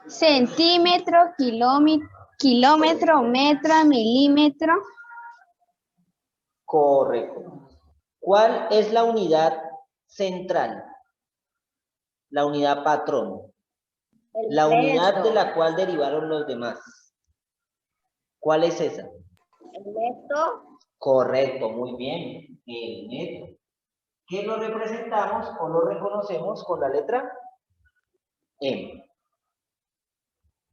Centímetro, kilómetro, metro, milímetro. Correcto. ¿Cuál es la unidad central? La unidad patrón. La unidad de la cual derivaron los demás. ¿Cuál es esa? El metro. Correcto, muy bien. El metro. ¿Qué lo representamos o lo reconocemos con la letra M?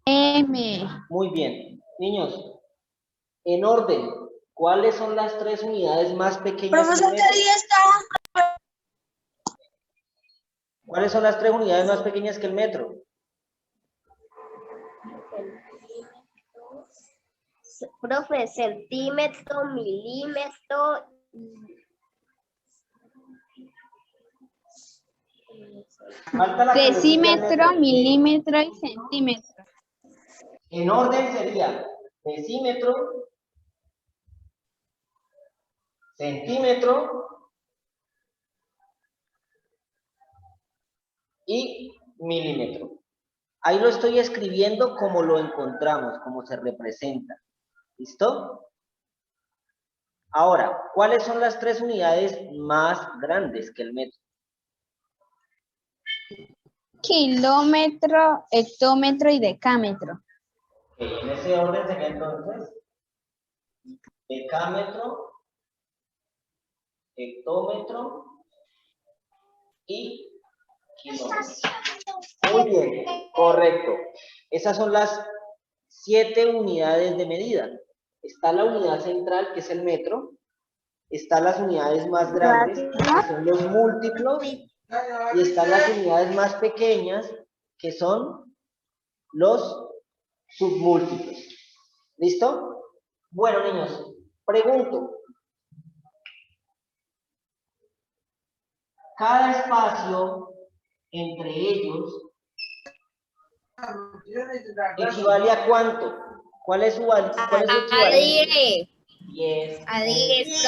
M. Muy bien. Niños, en orden, ¿cuáles son las 3 unidades más pequeñas que el metro? ¿Cuáles son las 3 unidades más pequeñas que el metro? Profe, centímetro, milímetro. Falta la que le sigue al Decímetro, metro. milímetro y centímetro. En orden sería decímetro, centímetro y milímetro. Ahí lo estoy escribiendo como lo encontramos, como se representa. ¿Listo? Ahora, ¿cuáles son las 3 unidades más grandes que el metro? Kilómetro, hectómetro y decámetro. En ese orden sería entonces decámetro, hectómetro y kilómetro. Muy bien, correcto. Esas son las 7 unidades de medida. Está la unidad central, que es el metro. Están las unidades más grandes, que son los múltiplos. Y están las unidades más pequeñas, que son los submúltiplos. ¿Listo? Bueno, niños, pregunto. Cada espacio entre ellos equivale a cuánto. ¿Cuál es su equivalente? 10. A 10,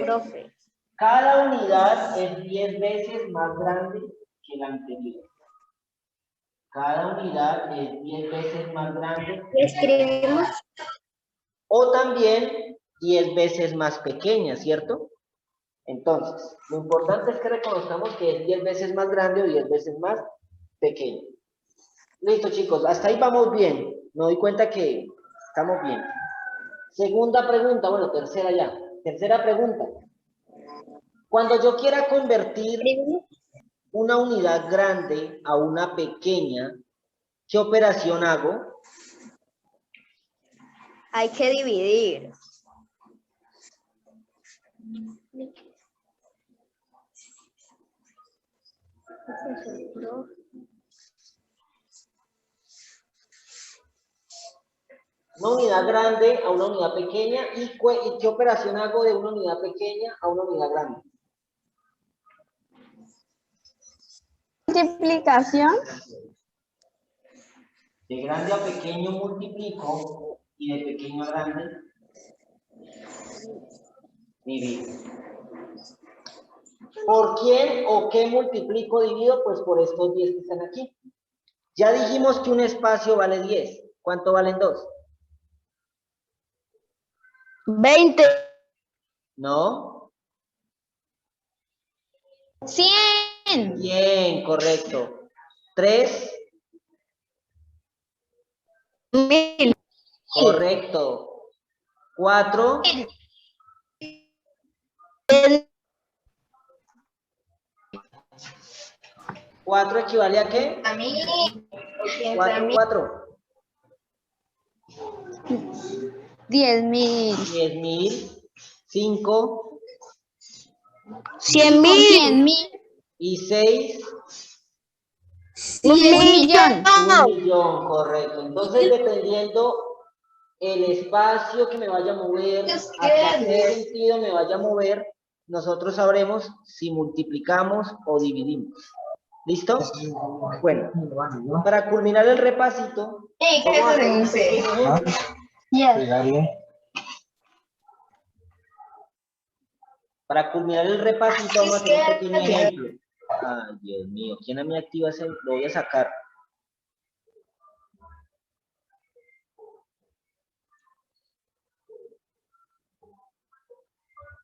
profe. Cada unidad es 10 veces más grande que la anterior. Cada unidad es 10 veces más grande. Escribimos. O también 10 veces más pequeña, ¿cierto? Entonces, lo importante es que reconozcamos que es 10 veces más grande o 10 veces más pequeño. Listo, chicos, hasta ahí vamos bien. Me doy cuenta que estamos bien. Segunda pregunta, bueno, tercera ya. Tercera pregunta. Cuando yo quiera convertir una unidad grande a una pequeña, ¿qué operación hago? Hay que dividir. Una unidad grande a una unidad pequeña. ¿Y qué operación hago de una unidad pequeña a una unidad grande? Multiplicación. De grande a pequeño multiplico y de pequeño a grande divido. ¿Por quién o qué multiplico divido? Pues por estos 10 que están aquí. Ya dijimos que un espacio vale 10. ¿Cuánto valen 2? 20. ¿No? 100. Bien, correcto. 3. 1000. Correcto. 4. 4 equivale a qué? A mí. 4. 10.000. 10.000. 5. 100.000. 100.000. Y 6. 1.000.000. 1.000.000, correcto. Entonces, dependiendo el espacio que me vaya a mover, hacia qué sentido me vaya a mover, nosotros sabremos si multiplicamos o dividimos. ¿Listo? Bueno, para culminar el repasito, vamos a hacer un pequeño ejemplo. Para culminar el repasito, vamos a hacer un pequeño ejemplo. Ay, Dios mío, ¿quién a mí activa ese? Lo voy a sacar.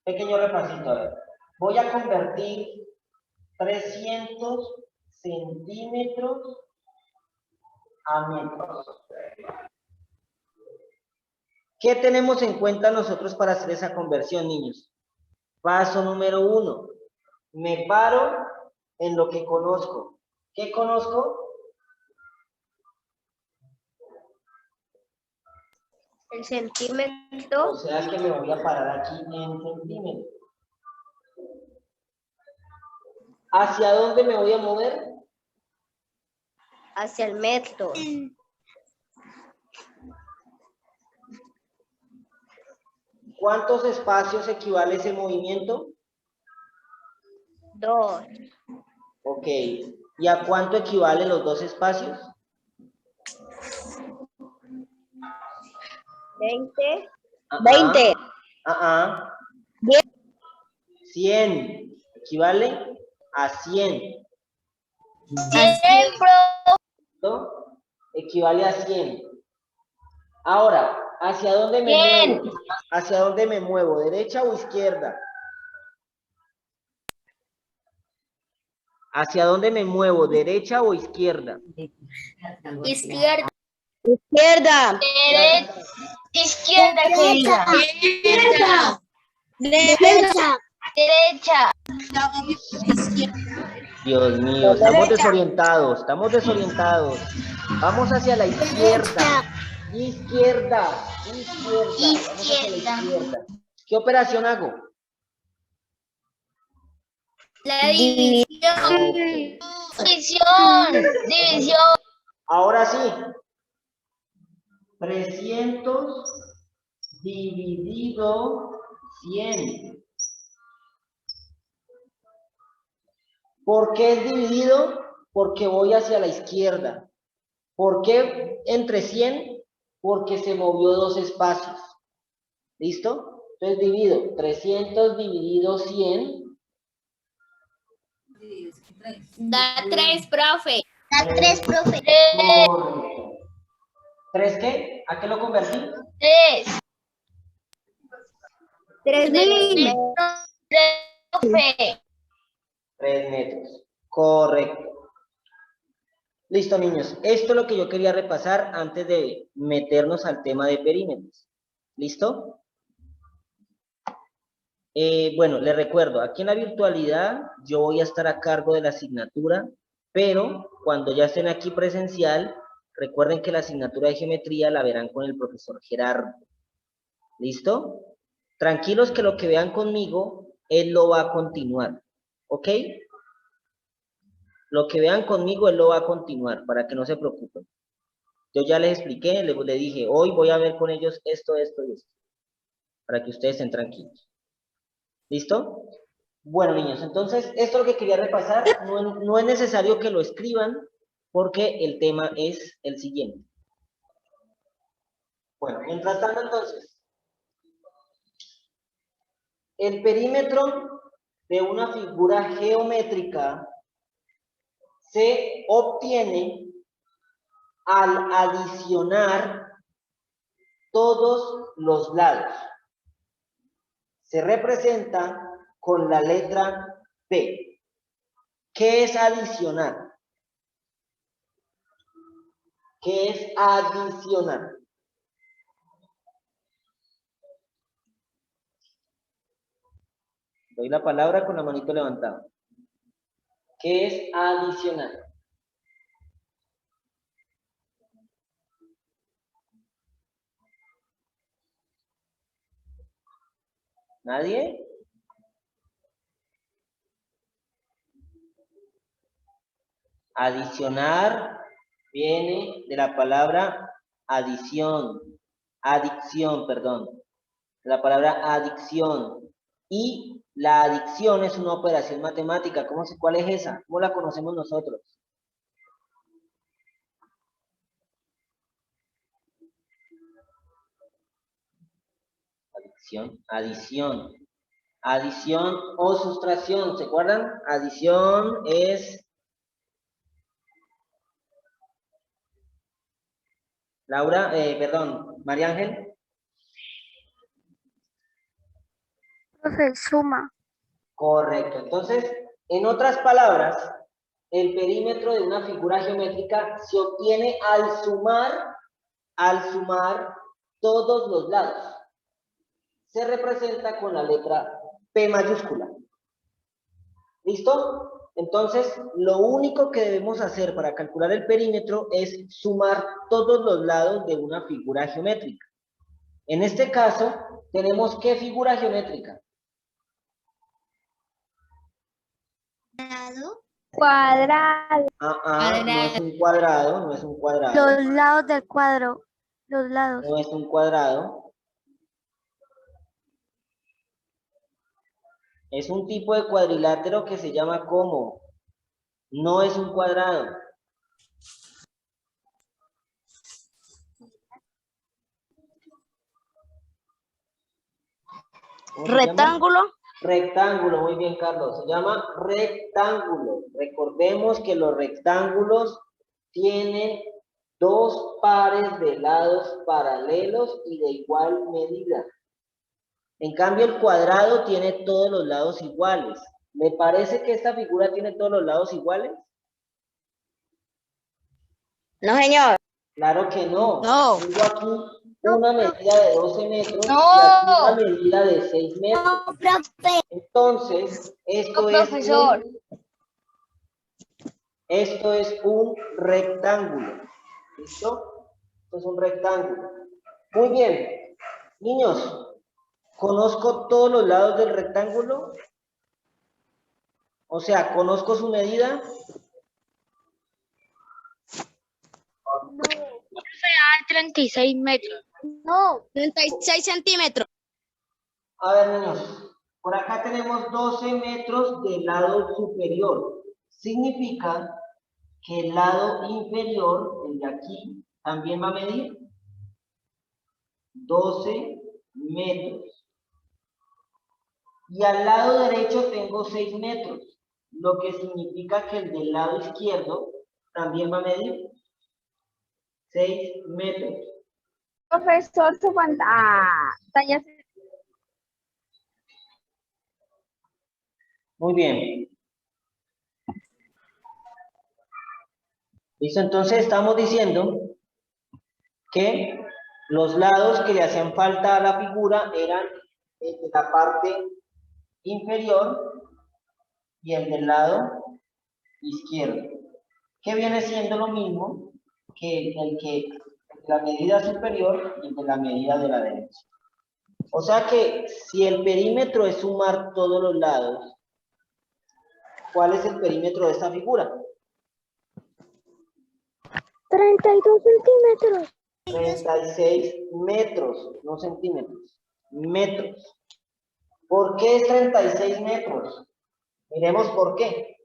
Pequeño repasito, a ver. Voy a convertir 300 centímetros a metros. ¿Qué tenemos en cuenta nosotros para hacer esa conversión, niños? Paso número 1. Me paro en lo que conozco. ¿Qué conozco? El centímetro. O sea que me voy a parar aquí en centímetros. ¿Hacia dónde me voy a mover? Hacia el metro. ¿Cuántos espacios equivale ese movimiento? 2. Ok. ¿Y a cuánto equivalen los 2 espacios? 20. Ajá. 20. Ajá. 10. 100. Equivale a 100. ¿No? Equivale a 100. Ahora, ¿hacia dónde me muevo? ¿Hacia dónde me muevo? ¿Derecha o izquierda? ¿Hacia dónde me muevo? ¿Derecha o izquierda? Izquierda. Izquierda. Izquierda, querida. Derecha. Derecha. Dios mío, estamos desorientados, estamos desorientados. Vamos hacia la izquierda. Izquierda, izquierda. Vamos hacia la izquierda. ¿Qué operación hago? La división. División. Ahora sí. 300 dividido 100. ¿Por qué es dividido? Porque voy hacia la izquierda. ¿Por qué entre 100? Porque se movió 2 espacios. ¿Listo? Entonces divido 300 dividido 100. Da 3, profe. Da 3, profe. Correcto. ¿3 qué? ¿A qué lo convertí? 3. 3.000. Profe. 3 metros. Correcto. Listo, niños. Esto es lo que yo quería repasar antes de meternos al tema de perímetros. ¿Listo? Bueno, les recuerdo, aquí en la virtualidad yo voy a estar a cargo de la asignatura, pero cuando ya estén aquí presencial, recuerden que la asignatura de geometría la verán con el profesor Gerardo. ¿Listo? Tranquilos que lo que vean conmigo, él lo va a continuar. ¿Ok? Lo que vean conmigo, él lo va a continuar, para que no se preocupen. Yo ya les expliqué, le dije, hoy voy a ver con ellos esto y esto, para que ustedes estén tranquilos. ¿Listo? Bueno, niños, entonces, esto es lo que quería repasar. No es necesario que lo escriban, porque el tema es el siguiente. Bueno, mientras tanto, entonces, el perímetro de una figura geométrica se obtiene al adicionar todos los lados. Se representa con la letra P. ¿Qué es adicionar? ¿Qué es adicionar? Doy la palabra con la manito levantada. ¿Qué es adicionar? ¿Nadie? Adicionar viene de la palabra adición, perdón, de la palabra adicción. Y la adicción es una operación matemática. ¿Cuál es esa? ¿Cómo la conocemos nosotros? Adición. Adición o sustracción, ¿se acuerdan? Adición es... Laura, perdón, María Ángel. Profe, suma. Correcto. Entonces, en otras palabras, el perímetro de una figura geométrica se obtiene al sumar todos los lados. Se representa con la letra P mayúscula. ¿Listo? Entonces, lo único que debemos hacer para calcular el perímetro es sumar todos los lados de una figura geométrica. En este caso, tenemos ¿qué figura geométrica? Cuadrado. No es un cuadrado, no es un cuadrado, Los lados del cuadro. Los lados. no es un cuadrado. Es un tipo de cuadrilátero que se llama ¿cómo? No es un cuadrado. ¿Cómo se llama? Rectángulo. Rectángulo, muy bien, Carlos. Se llama rectángulo. Recordemos que los rectángulos tienen dos pares de lados paralelos y de igual medida. En cambio, el cuadrado tiene todos los lados iguales. ¿Me parece que esta figura tiene todos los lados iguales? No, señor. Claro que no. No. Tengo aquí una medida de 12 metros y No. aquí una medida de 6 metros. No, profe. Entonces, No, profesor. esto es un rectángulo. ¿Listo? Esto es un rectángulo. Muy bien. Niños, ¿conozco todos los lados del rectángulo? O sea, ¿conozco su medida? 36 metros. No. 36 centímetros. A ver, niños, por acá tenemos 12 metros del lado superior. Significa que el lado inferior, el de aquí, también va a medir 12 metros. Y al lado derecho tengo 6 metros, lo que significa que el del lado izquierdo también va a medir 6 metros. Profesor, su pantalla. Muy bien. ¿Listo? Entonces estamos diciendo que los lados que le hacían falta a la figura eran el de la parte inferior y el del lado izquierdo, que viene siendo lo mismo que el de la medida superior y el de la medida de la derecha. O sea que si el perímetro es sumar todos los lados, ¿cuál es el perímetro de esta figura? 32 centímetros. 36 metros, no centímetros, metros. ¿Por qué es 36 metros? Miremos por qué.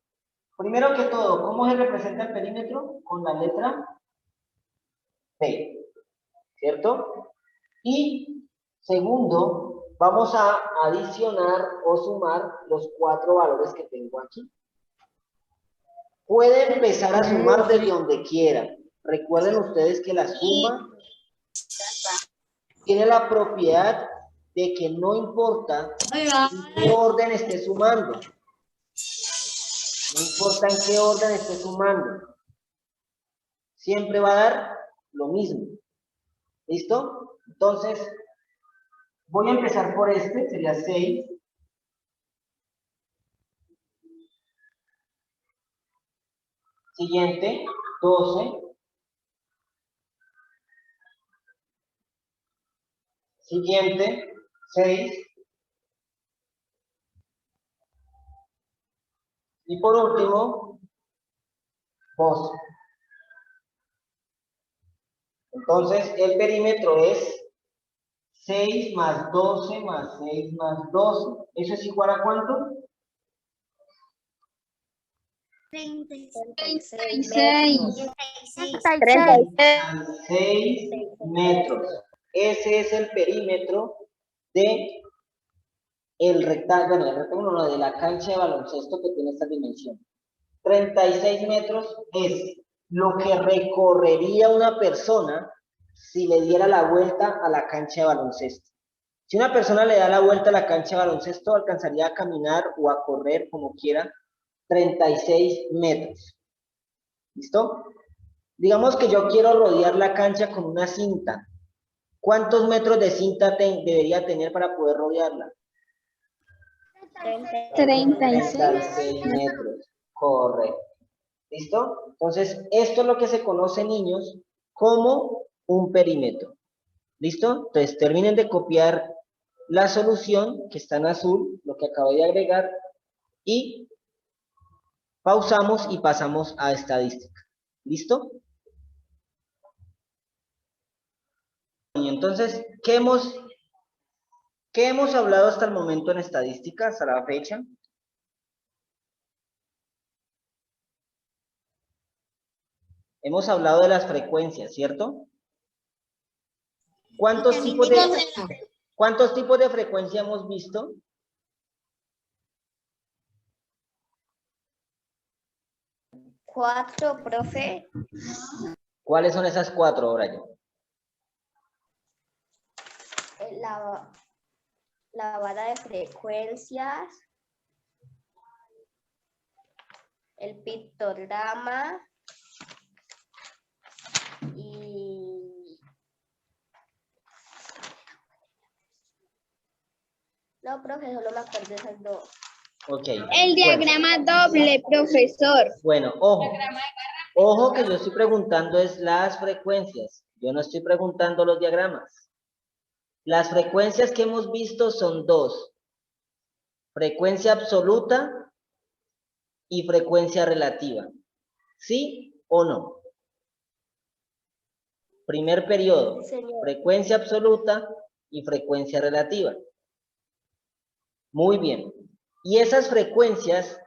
Primero que todo, ¿cómo se representa el perímetro? Con la letra P, ¿cierto? Y segundo, vamos a adicionar o sumar los 4 valores que tengo aquí. Puede empezar a sumar desde donde quiera. Recuerden ustedes que la suma tiene la propiedad de que no importa en qué orden esté sumando. No importa en qué orden esté sumando. Siempre va a dar lo mismo. ¿Listo? Entonces, voy a empezar por este, sería 6. Siguiente, 12. Siguiente, 6. Y por último, 12. Entonces, el perímetro es 6 más 12 más 6 más 12. ¿Eso es igual a cuánto? 36. 6 metros. Ese es el perímetro de el rectángulo, no, de la cancha de baloncesto que tiene esta dimensión. 36 metros es lo que recorrería una persona si le diera la vuelta a la cancha de baloncesto. Si una persona le da la vuelta a la cancha de baloncesto, alcanzaría a caminar o a correr, como quiera, 36 metros. ¿Listo? Digamos que yo quiero rodear la cancha con una cinta. ¿Cuántos metros de cinta debería tener para poder rodearla? 36 metros. Correcto. ¿Listo? Entonces, esto es lo que se conoce, niños, como un perímetro. ¿Listo? Entonces, terminen de copiar la solución que está en azul, lo que acabo de agregar, y pausamos y pasamos a estadística. ¿Listo? Y entonces, ¿qué hemos hablado hasta el momento en estadística, hasta la fecha? Hemos hablado de las frecuencias, ¿cierto? ¿Cuántos tipos de frecuencia hemos visto? Cuatro, profe. ¿Cuáles son esas 4, Brian? La vara de frecuencias, el pictograma y... No, profe, solo me acuerdo de esas dos. Ok. El diagrama doble, profesor. Bueno, ojo. Ojo que yo estoy preguntando es las frecuencias. Yo no estoy preguntando los diagramas. Las frecuencias que hemos visto son 2. Frecuencia absoluta y frecuencia relativa. ¿Sí o no? Primer periodo. Señor. Frecuencia absoluta y frecuencia relativa. Muy bien. Y esas frecuencias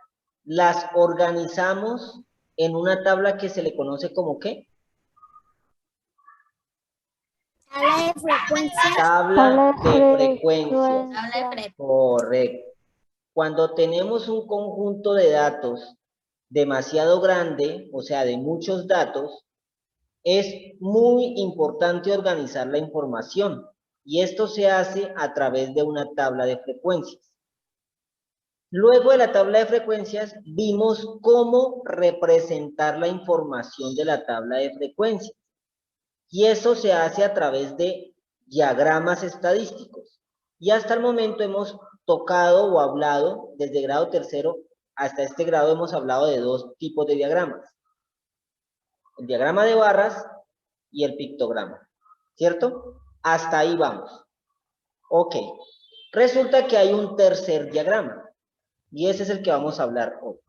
las organizamos en una tabla que se le conoce como ¿qué? Tabla de frecuencias. Tabla de frecuencias. Correcto. Cuando tenemos un conjunto de datos demasiado grande, o sea, de muchos datos, es muy importante organizar la información. Y esto se hace a través de una tabla de frecuencias. Luego de la tabla de frecuencias, vimos cómo representar la información de la tabla de frecuencias. Y eso se hace a través de diagramas estadísticos. Y hasta el momento hemos tocado o hablado, desde grado tercero hasta este grado hemos hablado de 2 tipos de diagramas. El diagrama de barras y el pictograma. ¿Cierto? Hasta ahí vamos. Ok. Resulta que hay un tercer diagrama. Y ese es el que vamos a hablar hoy.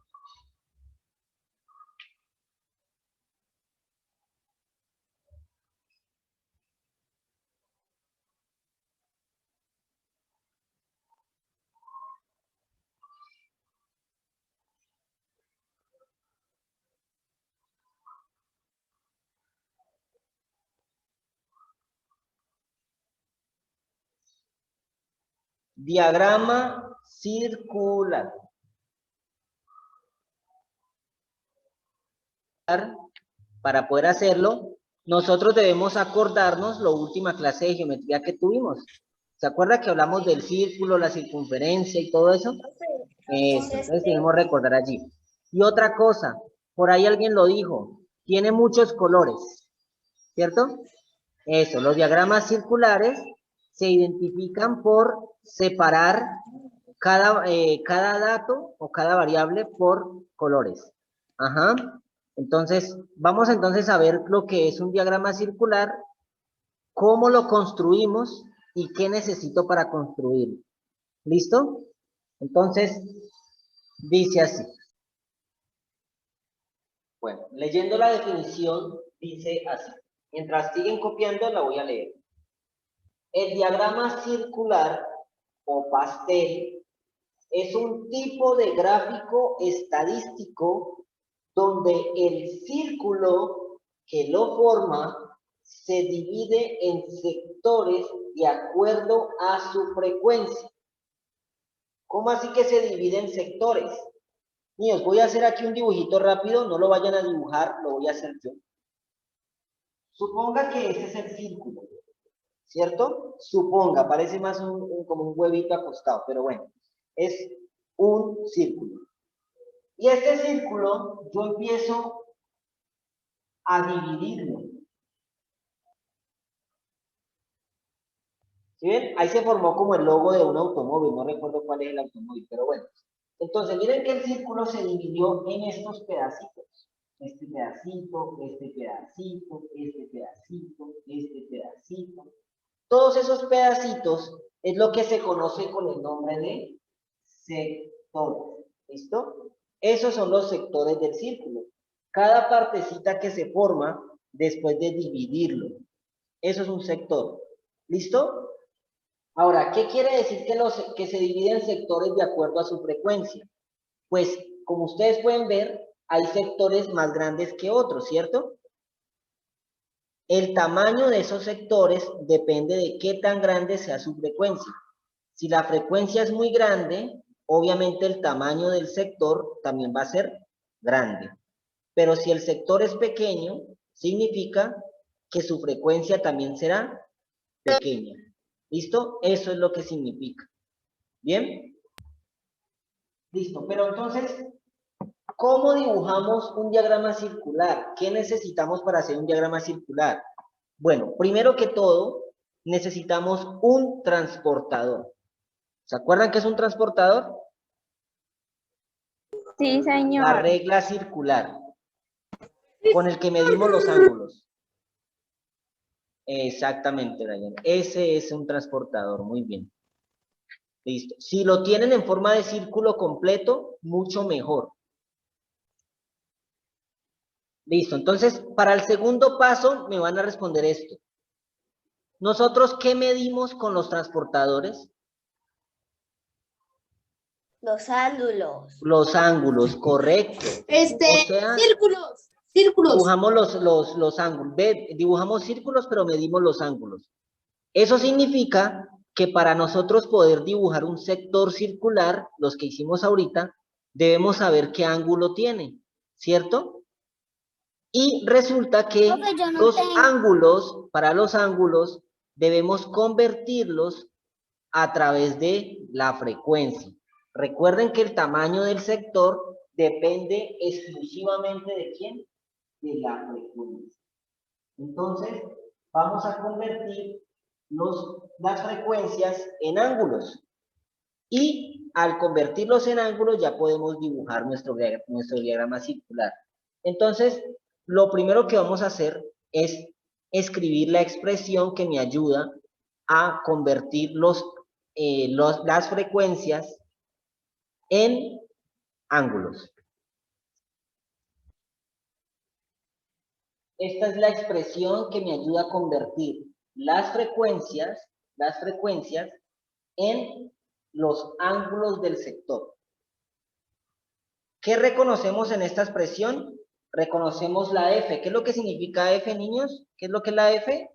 Diagrama circular. Para poder hacerlo, nosotros debemos acordarnos la última clase de geometría que tuvimos. ¿Se acuerda que hablamos del círculo, la circunferencia y todo eso? Entonces debemos recordar allí. Y otra cosa, por ahí alguien lo dijo, tiene muchos colores, ¿cierto? Eso, los diagramas circulares se identifican por separar cada dato o cada variable por colores. Ajá. Entonces, vamos entonces a ver lo que es un diagrama circular, cómo lo construimos y qué necesito para construirlo. ¿Listo? Entonces, dice así. Bueno, leyendo la definición, dice así. Mientras siguen copiando, la voy a leer. El diagrama circular o pastel es un tipo de gráfico estadístico donde el círculo que lo forma se divide en sectores de acuerdo a su frecuencia. ¿Cómo así que se divide en sectores? Niños, voy a hacer aquí un dibujito rápido, no lo vayan a dibujar, lo voy a hacer yo. Suponga que ese es el círculo. ¿cierto? Suponga, parece más como un huevito acostado, pero bueno, es un círculo. Y este círculo yo empiezo a dividirlo. ¿Sí ven? Ahí se formó como el logo de un automóvil, no recuerdo cuál es el automóvil, pero bueno. Entonces, miren que el círculo se dividió en estos pedacitos. Este pedacito, este pedacito, este pedacito, este pedacito. Todos esos pedacitos es lo que se conoce con el nombre de sectores. ¿Listo? Esos son los sectores del círculo. Cada partecita que se forma después de dividirlo. Eso es un sector. ¿Listo? Ahora, ¿qué quiere decir que se dividen sectores de acuerdo a su frecuencia? Pues, como ustedes pueden ver, hay sectores más grandes que otros, ¿cierto? El tamaño de esos sectores depende de qué tan grande sea su frecuencia. Si la frecuencia es muy grande, obviamente el tamaño del sector también va a ser grande. Pero si el sector es pequeño, significa que su frecuencia también será pequeña. ¿Listo? Eso es lo que significa. ¿Bien? Listo, pero entonces, ¿cómo dibujamos un diagrama circular? ¿Qué necesitamos para hacer un diagrama circular? Bueno, primero que todo, necesitamos un transportador. ¿Se acuerdan qué es un transportador? Sí, La señor. regla circular, con el que medimos los ángulos. Exactamente, Dayan. Ese es un transportador, muy bien. Listo. Si lo tienen en forma de círculo completo, mucho mejor. Listo. Entonces, para el segundo paso, me van a responder esto. ¿Nosotros qué medimos con los transportadores? Los ángulos. Los ángulos, correcto. O sea, Círculos. dibujamos los ángulos. Ve, dibujamos círculos, pero medimos los ángulos. Eso significa que para nosotros poder dibujar un sector circular, los que hicimos ahorita, debemos saber qué ángulo tiene, ¿cierto? Y resulta que Profe, yo no los tengo. ángulos, para los ángulos, debemos convertirlos a través de la frecuencia. Recuerden que el tamaño del sector depende exclusivamente de quién, de la frecuencia. Entonces, vamos a convertir las frecuencias en ángulos. Y al convertirlos en ángulos ya podemos dibujar nuestro diagrama circular. Entonces, lo primero que vamos a hacer es escribir la expresión que me ayuda a convertir las frecuencias en ángulos. Esta es la expresión que me ayuda a convertir las frecuencias en los ángulos del sector. ¿Qué reconocemos en esta expresión? Reconocemos la F. ¿Qué es lo que significa F, niños? ¿Qué es lo que es la F?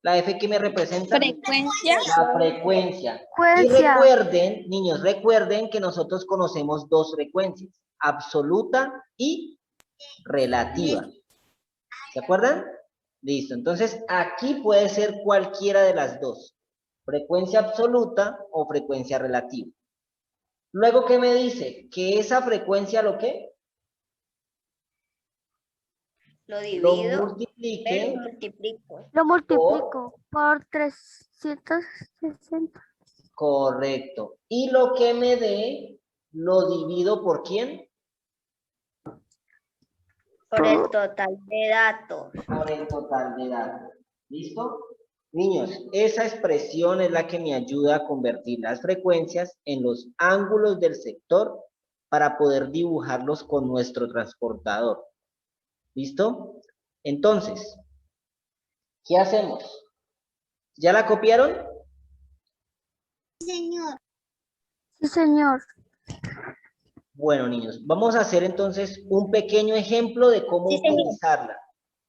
La F que me representa. Frecuencia. La frecuencia. Y recuerden, niños, recuerden que nosotros conocemos dos frecuencias, absoluta y relativa. ¿Se acuerdan? Listo. Entonces, aquí puede ser cualquiera de las dos. Frecuencia absoluta o frecuencia relativa. Luego, ¿qué me dice? Que esa frecuencia, ¿lo qué? Lo divido. Lo multiplique. Lo multiplico por 360. Correcto. Y lo que me dé, lo divido ¿por quién? Por el total de datos. Por el total de datos. ¿Listo? Niños, esa expresión es la que me ayuda a convertir las frecuencias en los ángulos del sector para poder dibujarlos con nuestro transportador. ¿Listo? Entonces, ¿qué hacemos? ¿Ya la copiaron? Señor. Sí, señor. Bueno, niños, vamos a hacer entonces un pequeño ejemplo de cómo utilizarla.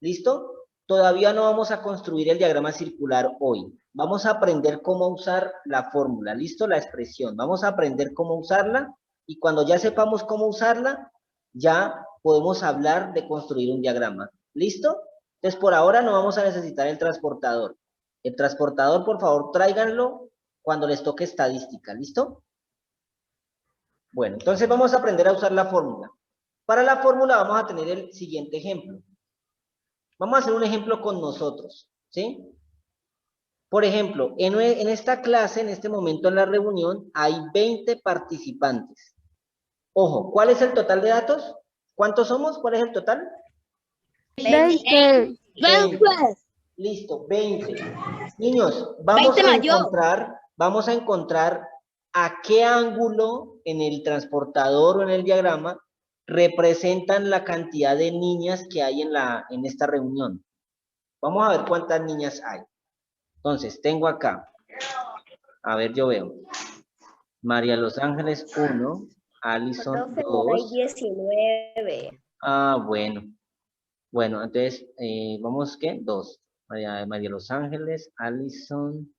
¿Listo? Todavía no vamos a construir el diagrama circular hoy. Vamos a aprender cómo usar la fórmula, ¿listo? La expresión. Vamos a aprender cómo usarla y cuando ya sepamos cómo usarla, ya podemos hablar de construir un diagrama. ¿Listo? Entonces, por ahora no vamos a necesitar el transportador. El transportador, por favor, tráiganlo cuando les toque estadística, ¿listo? Bueno, entonces vamos a aprender a usar la fórmula. Para la fórmula vamos a tener el siguiente ejemplo. Vamos a hacer un ejemplo con nosotros, ¿sí? Por ejemplo, en esta clase, en este momento en la reunión, hay 20 participantes. Ojo, ¿cuál es el total de datos? ¿Cuántos somos? ¿Cuál es el total? 20. 20. Listo, 20. Niños, vamos a encontrar a qué ángulo en el transportador o en el diagrama representan la cantidad de niñas que hay en esta reunión. Vamos a ver cuántas niñas hay. Entonces, tengo acá, a ver, yo veo, María Los Ángeles 1, Alison 2. 19. Ah, bueno. Bueno, entonces, vamos, ¿qué? 2. María Los Ángeles, Alison,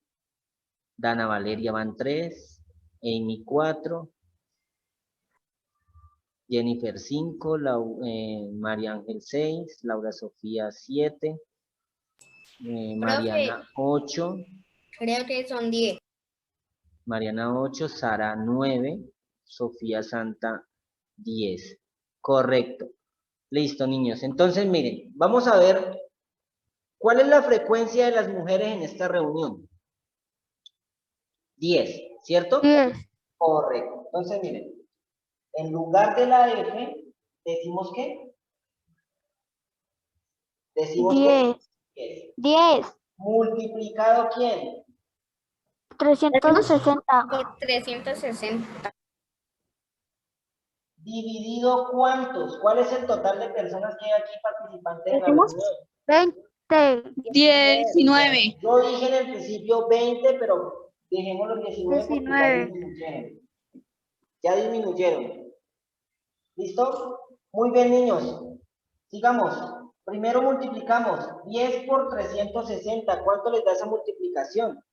Dana Valeria van 3, Amy 4, Jennifer 5, María Ángel 6, Laura Sofía 7, Mariana 8. Creo que son 10. Mariana 8, Sara 9, Sofía Santa 10. Correcto. Listo, niños. Entonces, miren, vamos a ver cuál es la frecuencia de las mujeres en esta reunión. 10, ¿cierto? 10. Correcto. Entonces, miren, en lugar de la F, ¿decimos qué? Decimos 10. ¿qué? 10. ¿Multiplicado quién? 360. 360. ¿Dividido cuántos? ¿Cuál es el total de personas que hay aquí participantes en la reunión? 20. 19. Yo dije en el principio 20, pero dejemos los 19 porque ya 19. disminuyeron. Ya disminuyeron. ¿Listo? Muy bien, niños. Sigamos. Primero multiplicamos 10 por 360. ¿Cuánto les da esa multiplicación?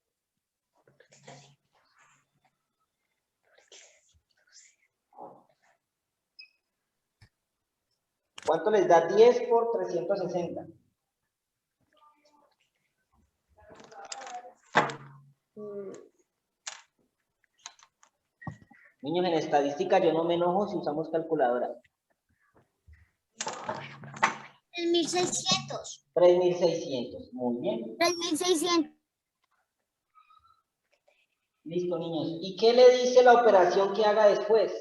¿Cuánto les da 10 por 360? Niños, en estadística yo no me enojo si usamos calculadora. 3600. 3600. Muy bien. 3600. Listo, niños. ¿Y qué le dice la operación que haga después?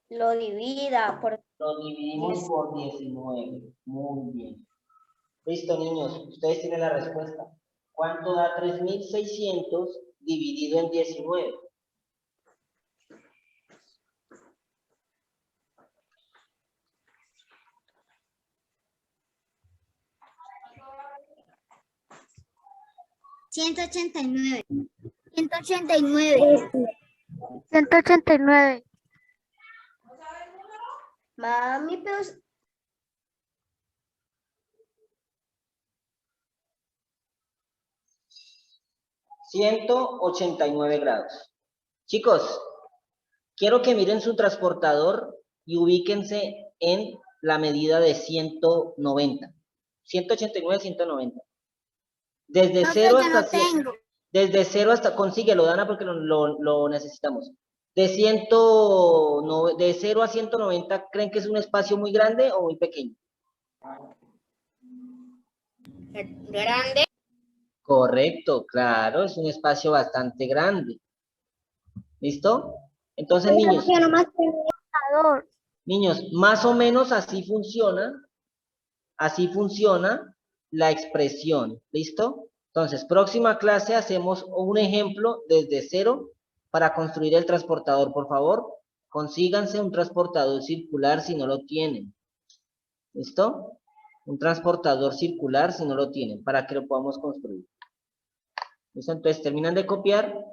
Lo divida por... Lo dividimos por 19. Muy bien. Listo, niños. Ustedes tienen la respuesta. ¿Cuánto da 3600 dividido en 19? $189. 189. Mami, pero... 189 grados. Chicos, quiero que miren su transportador y ubíquense en la medida de 190. 189, 190. Desde 0 hasta 100. Desde 0 hasta, consíguelo, Dana, porque lo necesitamos. De 0 a 190, ¿creen que es un espacio muy grande o muy pequeño? Grande. Correcto, claro, es un espacio bastante grande. ¿Listo? Entonces, niños, más o menos así funciona la expresión. ¿Listo? Entonces, próxima clase hacemos un ejemplo desde 0 para construir el transportador. Por favor, consíganse un transportador circular si no lo tienen. ¿Listo? Un transportador circular si no lo tienen, para que lo podamos construir. ¿Listo? Entonces, terminan de copiar